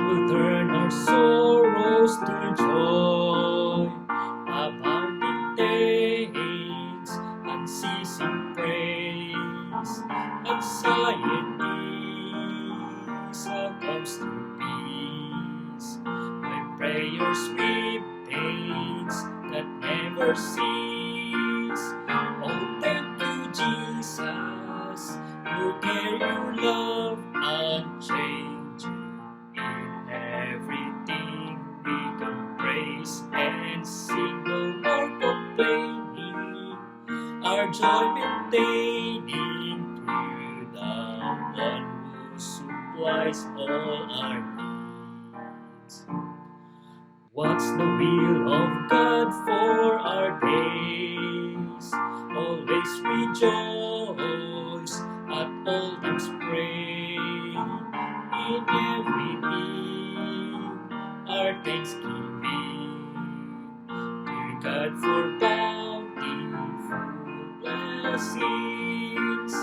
will turn our sorrows to joy. Abounding thanks, unceasing praise, anxiety succumbs to peace. My prayers with pains that never cease. Oh, thank you, Jesus. You care, your love unchanging. In everything we can praise and sing, no more complaining. Our joy maintaining through the one who supplies all our needs. What's the will of God for our days? Always rejoice, at all times pray. In everything, our thanksgiving to God for bountiful blessings.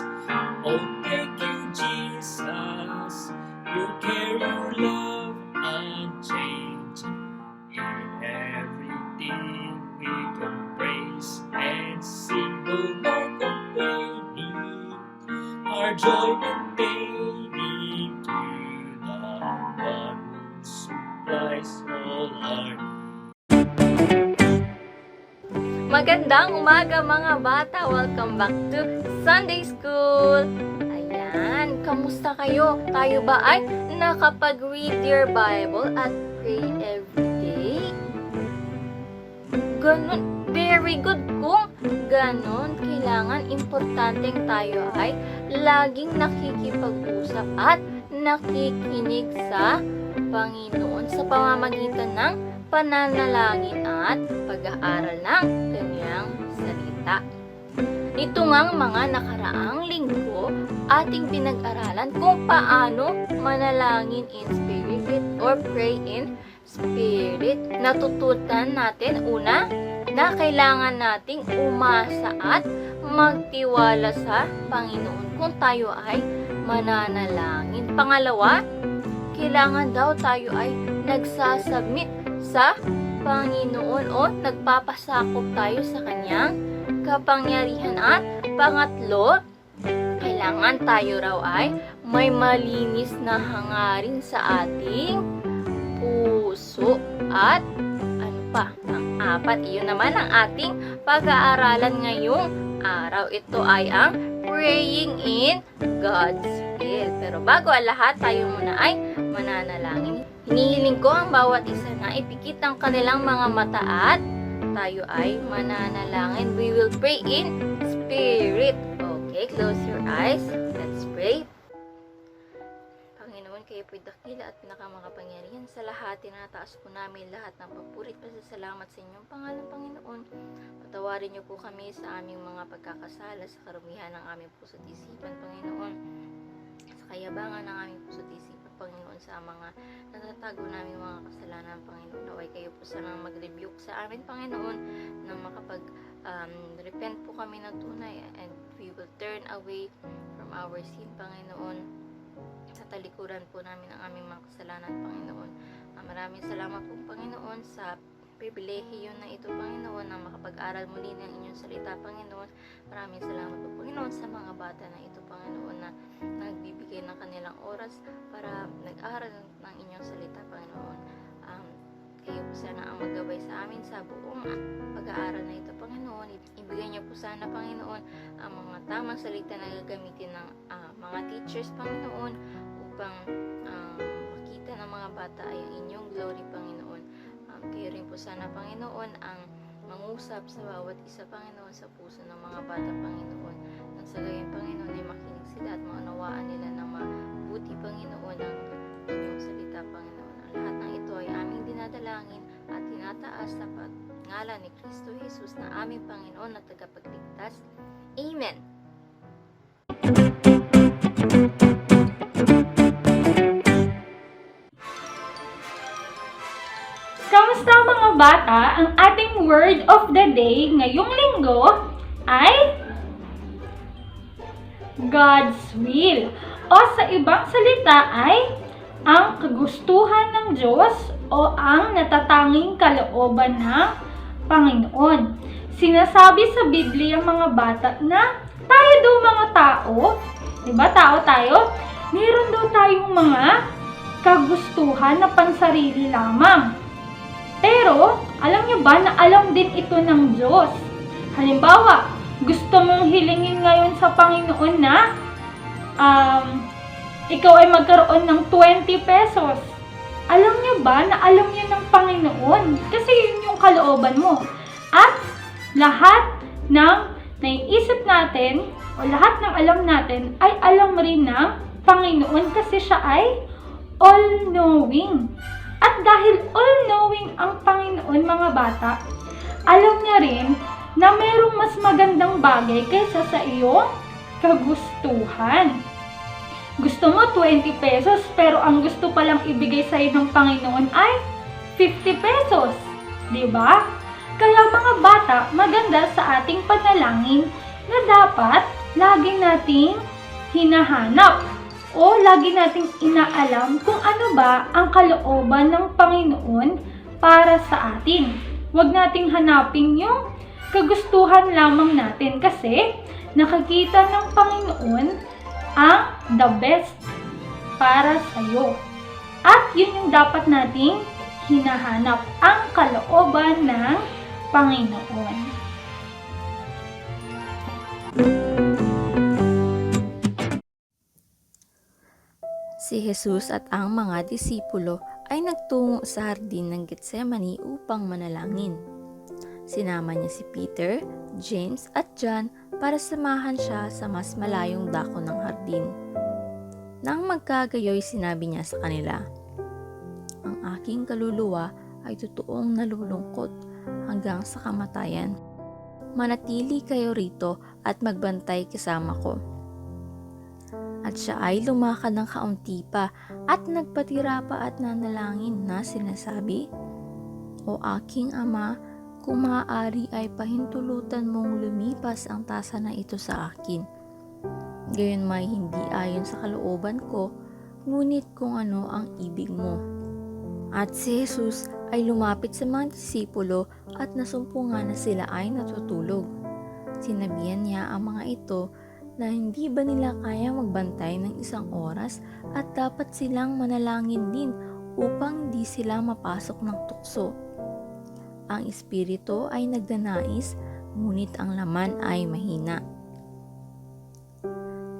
Oh, thank you, Jesus. Your care, your love unchanging. In everything we can praise and sing, no more complaining. Our joy maintaining to the one who supplies all our needs. Magandang umaga mga bata! Welcome back to Sunday School! Ayan, kamusta kayo? Tayo ba ay nakapag-read your Bible at pray every day? Ganun, very good kung ganun. Kailangan importanteng tayo ay laging nakikipag-usap at nakikinig sa Panginoon sa pamamagitan ng pananalangin at pag-aaral ng kanyang salita. Ito ngang mga nakaraang linggo ating pinag-aralan kung paano manalangin in spirit or pray in spirit. Natutunan natin una na kailangan nating umasa at magtiwala sa Panginoon kung tayo ay mananalangin. Pangalawa, kailangan daw tayo ay nagsasubmit sa Panginoon o nagpapasakop tayo sa kanyang kapangyarihan. At pangatlo, kailangan tayo raw ay may malinis na hangarin sa ating puso. At ano pa, ang apat, iyon naman ang ating pag-aaralan ngayong araw. Ito ay ang praying in God's will. Pero bago ang lahat, tayo muna ay mananalangin. Hinihiling ko ang bawat isa na ipikit ang kanilang mga mata at tayo ay mananalangin. We will pray in spirit. Okay, close your eyes. Let's pray. Panginoon, kayo po'y dakila at pinakamakapangyarihan sa lahat. Tinataas po namin lahat ng papuri at pasasalamat sa inyong pangalan, Panginoon. Patawarin niyo po kami sa aming mga pagkakasala, sa karumihan ng aming puso't isipan, Panginoon. Sa kayabangan ng aming puso't isipan, Panginoon, sa mga natatago namin mga kasalanan, Panginoon. Naway kayo po sana mag-rebuke sa amin, Panginoon, na makapag-repent po kami ng tunay and we will turn away from our sin, Panginoon. Sa talikuran po namin ang aming mga kasalanan, Panginoon. Maraming salamat po, Panginoon, sa pribilehiyo na ito, Panginoon, na makapag-aral muli ng inyong salita, Panginoon. Maraming salamat po, Panginoon, sa mga bata na ito, Panginoon, na nagbibigay ng kanilang oras para nag-aral ng inyong salita, Panginoon. Kayo po sana ang maggabay sa amin sa buong pag-aaral na ito, Panginoon. Ibigay niyo po sana, Panginoon, ang mga tamang salita na gagamitin ng mga teachers, Panginoon, upang makita ng mga bata ay ang inyong glory, Panginoon. Kayo rin po sana, Panginoon, ang mangusap sa bawat isa, Panginoon, sa puso ng mga bata, Panginoon. Nang sa gayon, Panginoon, ay makinig sila at maunawaan nila ng mabuti, Panginoon, ang inyong salita, Panginoon. Ang lahat ng ito ay aming dinadalangin at tinataas sa ngalan ni Kristo Jesus na aming Panginoon at tagapagligtas. Amen. Kamusta mga bata? Ang ating word of the day ngayong linggo ay God's will. O sa ibang salita ay ang kagustuhan ng Diyos o ang natatanging kalooban ng Panginoon. Sinasabi sa Biblia mga bata na tayo daw mga tao, di ba tao tayo? Meron daw tayong mga kagustuhan na pansarili lamang. Pero, alam niyo ba na alam din ito ng Diyos? Halimbawa, gusto mong hilingin ngayon sa Panginoon na ikaw ay magkaroon ng 20 pesos. Alam niyo ba na alam niyo ng Panginoon? Kasi yun yung kalooban mo. At lahat ng naiisip natin o lahat ng alam natin ay alam rin ng Panginoon kasi siya ay all-knowing. At dahil all-knowing ang Panginoon mga bata, alam niya rin na mayroong mas magandang bagay kaysa sa iyong kagustuhan. Gusto mo 20 pesos pero ang gusto palang ibigay sa iyo ng Panginoon ay 50 pesos. Diba? Kaya mga bata, maganda sa ating panalangin na dapat lagi nating hinahanap o lagi nating inaalam kung ano ba ang kalooban ng Panginoon para sa atin. Huwag nating hanapin yung kagustuhan lamang natin kasi nakikita ng Panginoon ang the best para sa iyo. At yun yung dapat nating hinahanap, ang kalooban ng Panginoon. Si Jesus at ang mga disipulo ay nagtungo sa hardin ng Getsemani upang manalangin. Sinama niya si Peter, James at John para samahan siya sa mas malayong dako ng hardin. Nang magkagayoy, sinabi niya sa kanila, "Ang aking kaluluwa ay totoong nalulungkot hanggang sa kamatayan. Manatili kayo rito at magbantay kasama ko." At siya ay lumakad ng kaunti pa at nagpatira pa at nanalangin na sinasabi, "O aking Ama, kung maaari ay pahintulutan mong lumipas ang tasa na ito sa akin. Gayon may hindi ayon sa kalooban ko, ngunit kung ano ang ibig mo." At si Jesus ay lumapit sa mga disipulo at nasumpungan na sila ay natutulog. Sinabihan niya ang mga ito na hindi ba nila kaya magbantay ng 1 oras at dapat silang manalangin din upang di sila mapasok ng tukso. Ang espiritu ay nagdanais, ngunit ang laman ay mahina.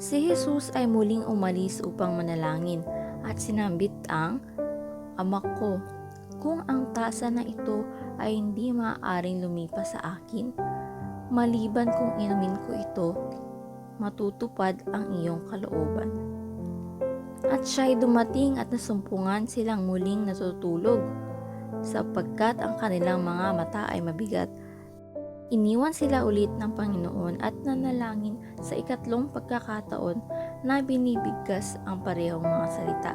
Si Jesus ay muling umalis upang manalangin at sinambit ang, "Ama ko, kung ang tasa na ito ay hindi maaaring lumipas sa akin, maliban kung inumin ko ito, matutupad ang iyong kalooban." At siya'y dumating at nasumpungan silang muling natutulog, sapagkat ang kanilang mga mata ay mabigat. Iniwan sila ulit ng Panginoon at nanalangin sa ikatlong pagkakataon na binibigkas ang parehong mga salita.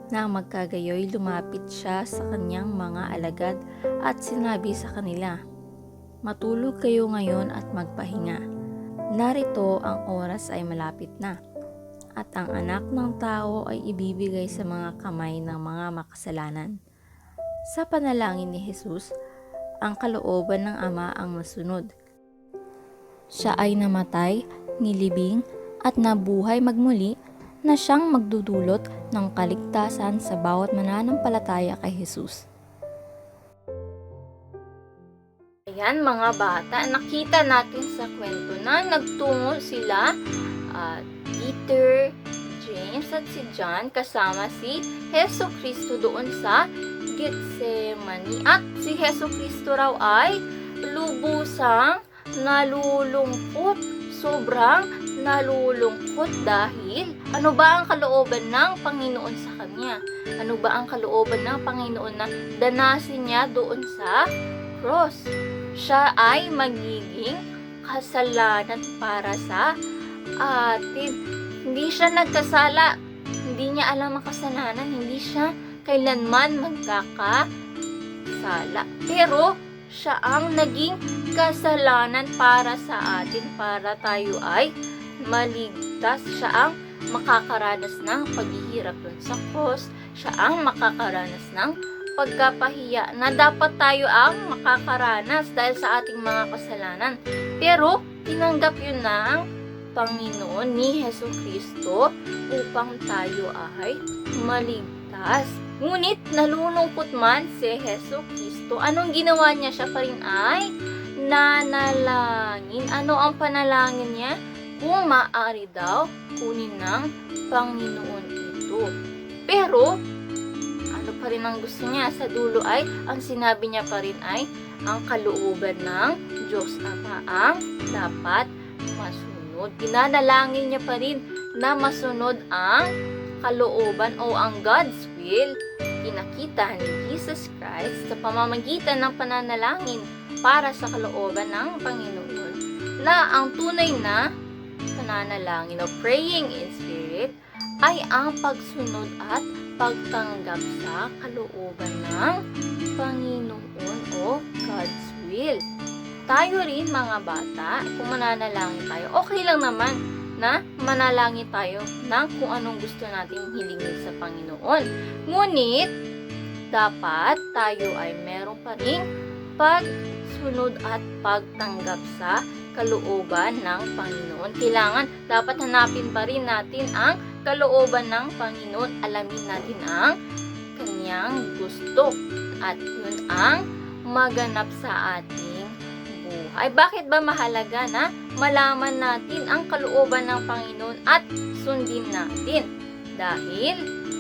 Nang magkagayoy, lumapit siya sa kanyang mga alagad at sinabi sa kanila, "Matulog kayo ngayon at magpahinga. Narito ang oras ay malapit na, at ang anak ng tao ay ibibigay sa mga kamay ng mga makasalanan." Sa panalangin ni Jesus, ang kalooban ng Ama ang masunod. Siya ay namatay, nilibing, at nabuhay magmuli na siyang magdudulot ng kaligtasan sa bawat mananampalataya kay Jesus. Ayan mga bata, nakita natin sa kwento na nagtungo sila Peter, James at si John kasama si Heso Kristo doon sa Getsemani. At si Heso Kristo raw ay lubusang nalulungkot. Sobrang nalulungkot dahil ano ba ang kalooban ng Panginoon sa kanya? Ano ba ang kalooban ng Panginoon na danasin niya doon sa cross? Siya ay magiging kasalanan para sa atin. Hindi siya nagkasala. Hindi niya alam ang kasalanan. Hindi siya kailanman magkakasala. Pero siya ang naging kasalanan para sa atin, para tayo ay maligtas. Siya ang makakaranas ng paghihirap dun sa cross. Siya ang makakaranas ng pagkapahiya na dapat tayo ang makakaranas dahil sa ating mga kasalanan. Pero tinanggap yun ng Panginoon ni Hesukristo upang tayo ay maligtas. Ngunit nalulungkot man si Hesukristo, anong ginawa niya? Siya pa rin ay nanalangin. Ano ang panalangin niya? Kung maaari daw, kunin ng Panginoon ito. Pero, ano pa rin ang gusto niya? Sa dulo ay, ang sinabi niya pa rin ay, ang kalooban ng Diyos Ama ang dapat masunod. Dinadalangin niya pa rin na masunod ang kalooban o ang God's will. Pinakita ni Jesus Christ sa pamamagitan ng pananalangin para sa kalooban ng Panginoon na ang tunay na pananalangin o praying in spirit ay ang pagsunod at pagtanggap sa kalooban ng Panginoon o God's will. Tayo rin mga bata, kung mananalangin tayo, okay lang naman na manalangin tayo ng kung anong gusto nating hilingin sa Panginoon. Ngunit, dapat tayo ay meron pa rin pagsunod at pagtanggap sa kalooban ng Panginoon. Kailangan, dapat hanapin pa rin natin ang kalooban ng Panginoon. Alamin natin ang kanyang gusto. At yun ang maganap sa ating buhay. Bakit ba mahalaga na malaman natin ang kalooban ng Panginoon at sundin natin? Dahil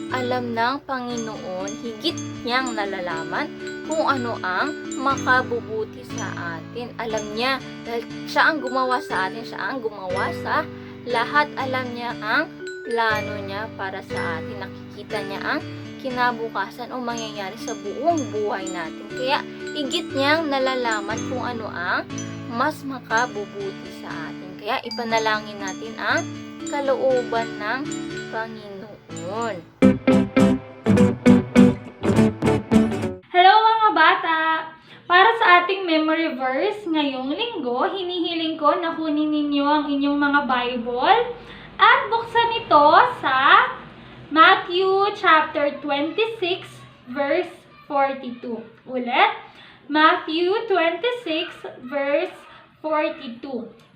alam ng Panginoon, higit niyang nalalaman kung ano ang makabubuti sa atin. Alam niya, dahil siya ang gumawa sa atin, siya ang gumawa sa lahat. Alam niya ang plano niya para sa atin. Nakikita niya ang kinabukasan o mangyayari sa buong buhay natin. Kaya, higit niyang nalalaman kung ano ang mas makabubuti sa atin. Kaya, ipanalangin natin ang kalooban ng Panginoon. Hello mga bata! Para sa ating memory verse ngayong linggo, hinihiling ko na kunin ninyo ang inyong mga Bible at buksan ito sa Matthew chapter 26 verse 42. Ulit, Matthew 26 verse 42.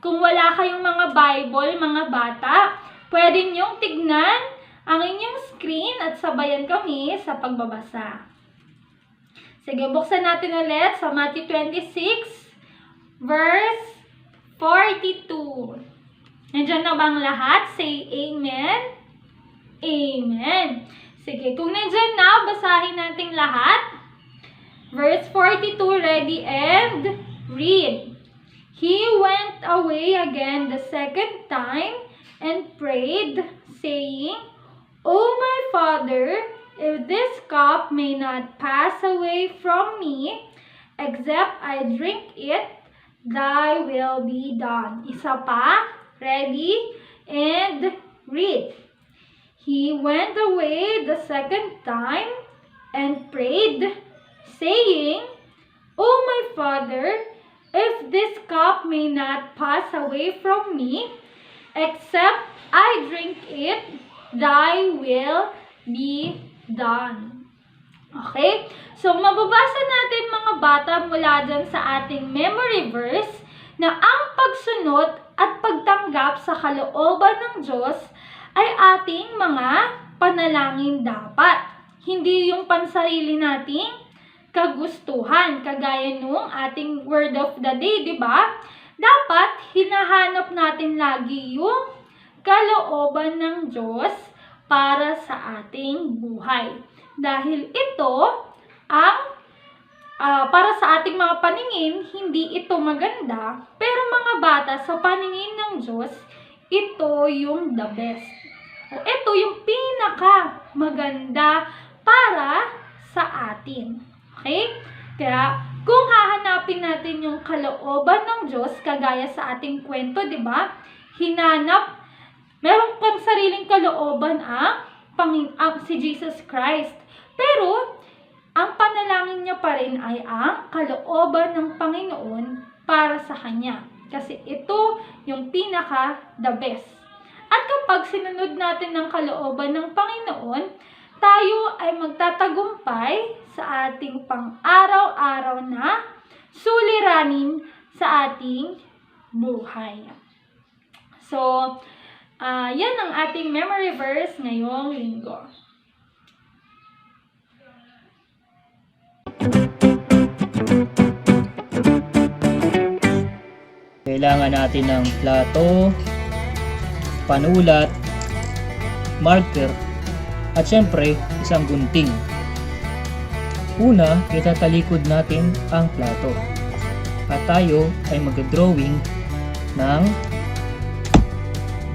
Kung wala kayong mga Bible, mga bata, pwede niyong tignan ang inyong screen at sabayan kami sa pagbabasa. Sige, buksan natin ulit sa Matthew 26 verse 42. Nandiyan na bang lahat? Say Amen. Amen. Sige, kung nandiyan na, basahin natin lahat. Verse 42, ready and read. He went away again the second time and prayed, saying, O my Father, if this cup may not pass away from me, except I drink it, thy will be done. Isa pa, ready and read. He went away the second time and prayed, saying, O my Father, if this cup may not pass away from me, except I drink it, thy will be done. Okay? So, mababasa natin mga bata mula dyan sa ating memory verse na ang pagsunod at pagtanggap sa kalooban ng Diyos ay ating mga panalangin dapat. Hindi yung pansarili nating kagustuhan, kagaya nung ating word of the day, di ba? Dapat hinahanap natin lagi yung kalooban ng Diyos para sa ating buhay. Dahil ito ang para sa ating mga paningin, hindi ito maganda, pero mga bata, sa paningin ng Diyos, ito yung the best. Ito yung pinaka maganda para sa atin. Okay? Kaya, kung hahanapin natin yung kalooban ng Diyos, kagaya sa ating kwento, di ba? Hinanap, meron pang sariling kalooban ang si Jesus Christ. Pero, ang panalangin niya pa rin ay ang kalooban ng Panginoon para sa Kanya. Kasi ito yung pinaka the best. At kapag kapag sinunod natin ng kalooban ng Panginoon, tayo ay magtatagumpay sa ating pang-araw-araw na suliranin sa ating buhay. So, yan ang ating memory verse ngayong linggo. Kailangan natin ng plato, panulat, marker, at syempre, isang gunting. Una, itatalikod natin ang plato. At tayo ay mag-drawing ng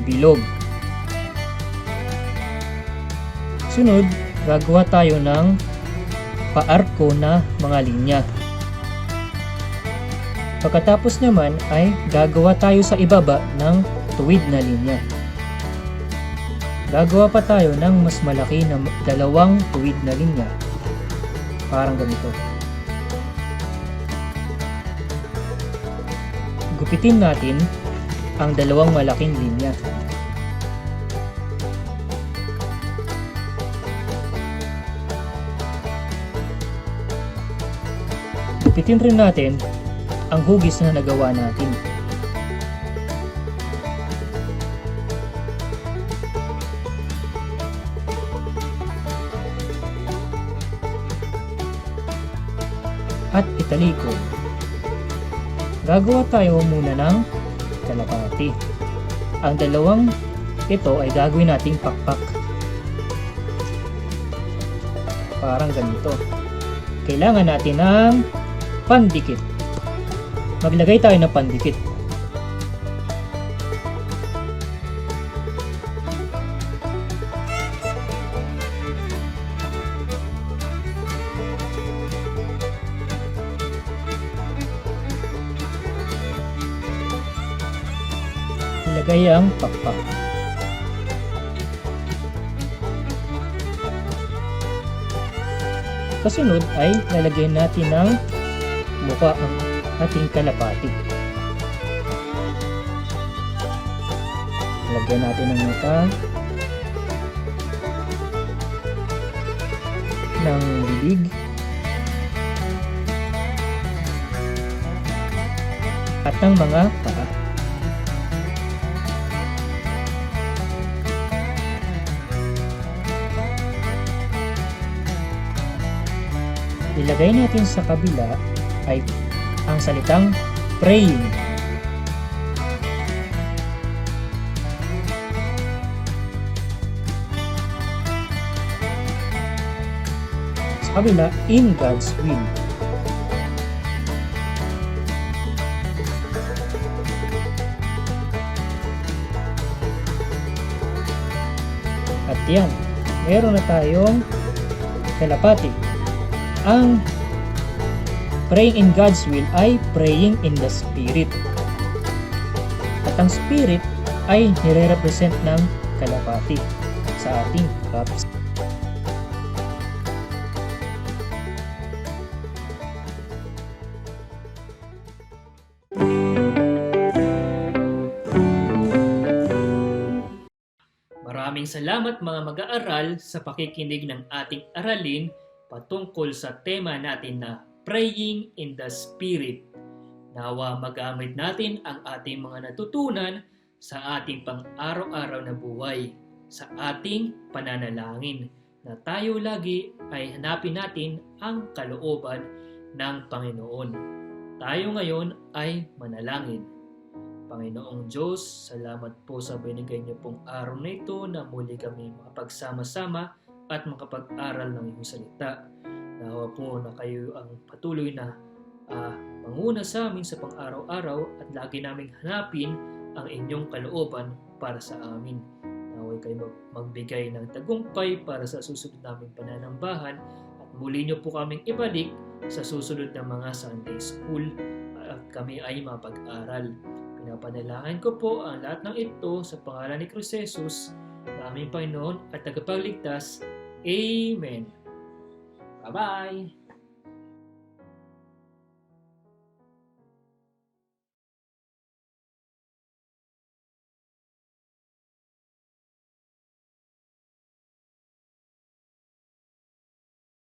bilog. Sunod, gagawa tayo ng paarko na mga linya. Pagkatapos naman ay gagawa tayo sa ibaba ng tuwid na linya. Gagawa pa tayo ng mas malaki na dalawang tuwid na linya. Parang ganito. Gupitin natin ang dalawang malaking linya. Gupitin rin natin ang hugis na nagawa natin. At italiko. Gagawa tayo muna ng kalapati. Ang dalawang ito ay gagawin nating pakpak. Parang ganito. Kailangan natin ng pandikit. Maglagay tayo ng pandikit. Ilagay ang pakpak. Kasunod ay lalagyan natin ng mukha ang ating kalapati. Lagyan natin ng mata, ng bibig, at ng mga paa. Ilagay natin sa kabila ay ang salitang praying. Sa kabila, in God's will. At yan, meron na tayong kalapati. Ang praying in God's will ay praying in the Spirit. At ang Spirit ay nire-represent ng kalapati sa ating cups. Maraming salamat mga mag-aaral sa pakikinig ng ating aralin patungkol sa tema natin na Praying in the Spirit. Nawa magamit natin ang ating mga natutunan sa ating pang-araw-araw na buhay, sa ating pananalangin, na tayo lagi ay hanapin natin ang kalooban ng Panginoon. Tayo ngayon ay manalangin. Panginoong Diyos, salamat po sa binigay niyo pong araw na ito na muli kami makapagsama-sama at makapag-aral ng iyong salita. Nawa po na kayo ang patuloy na manguna sa amin sa pang-araw-araw at lagi naming hanapin ang inyong kalooban para sa amin. Naway kayo magbigay ng tagumpay para sa susunod naming pananambahan at muli niyo po kaming ibalik sa susunod na mga Sunday School at kami ay mapag-aral. Pinapanalangin ko po ang lahat ng ito sa pangalan ni Kristo Jesus, na aming Panginoon at tagapagligtas. Amen. Bye-bye!